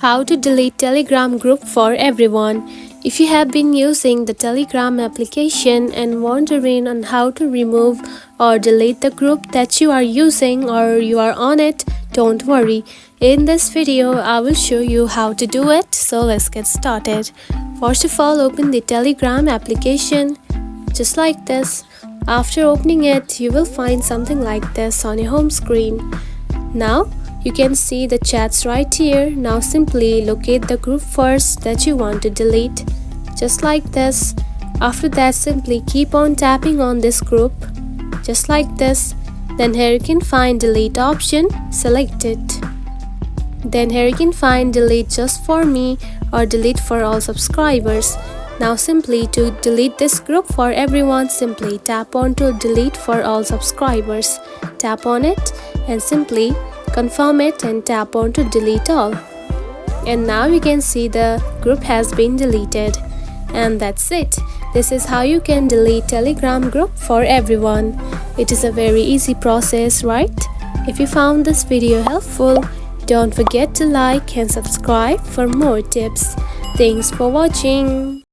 How to delete Telegram group for everyone. If you have been using the Telegram application and wondering on how to remove or delete the group that you are using or you are on it, don't worry. In this video, I will show you how to do it. So let's get started. First of all, open the Telegram application just like this. After opening it, you will find something like this on your home screen. Now, you can see the chats right here. Now simply locate the group first that you want to delete. Just like this. After that, simply keep on tapping on this group. Just like this. Then here you can find delete option. Select it. Then here you can find delete just for me or delete for all subscribers. Now simply to delete this group for everyone, simply tap on to delete for all subscribers. Tap on it and simply confirm it and tap on to delete all. And now you can see the group has been deleted. And that's it. This is how you can delete Telegram group for everyone. It is a very easy process, right? If you found this video helpful, don't forget to like and subscribe for more tips. Thanks for watching.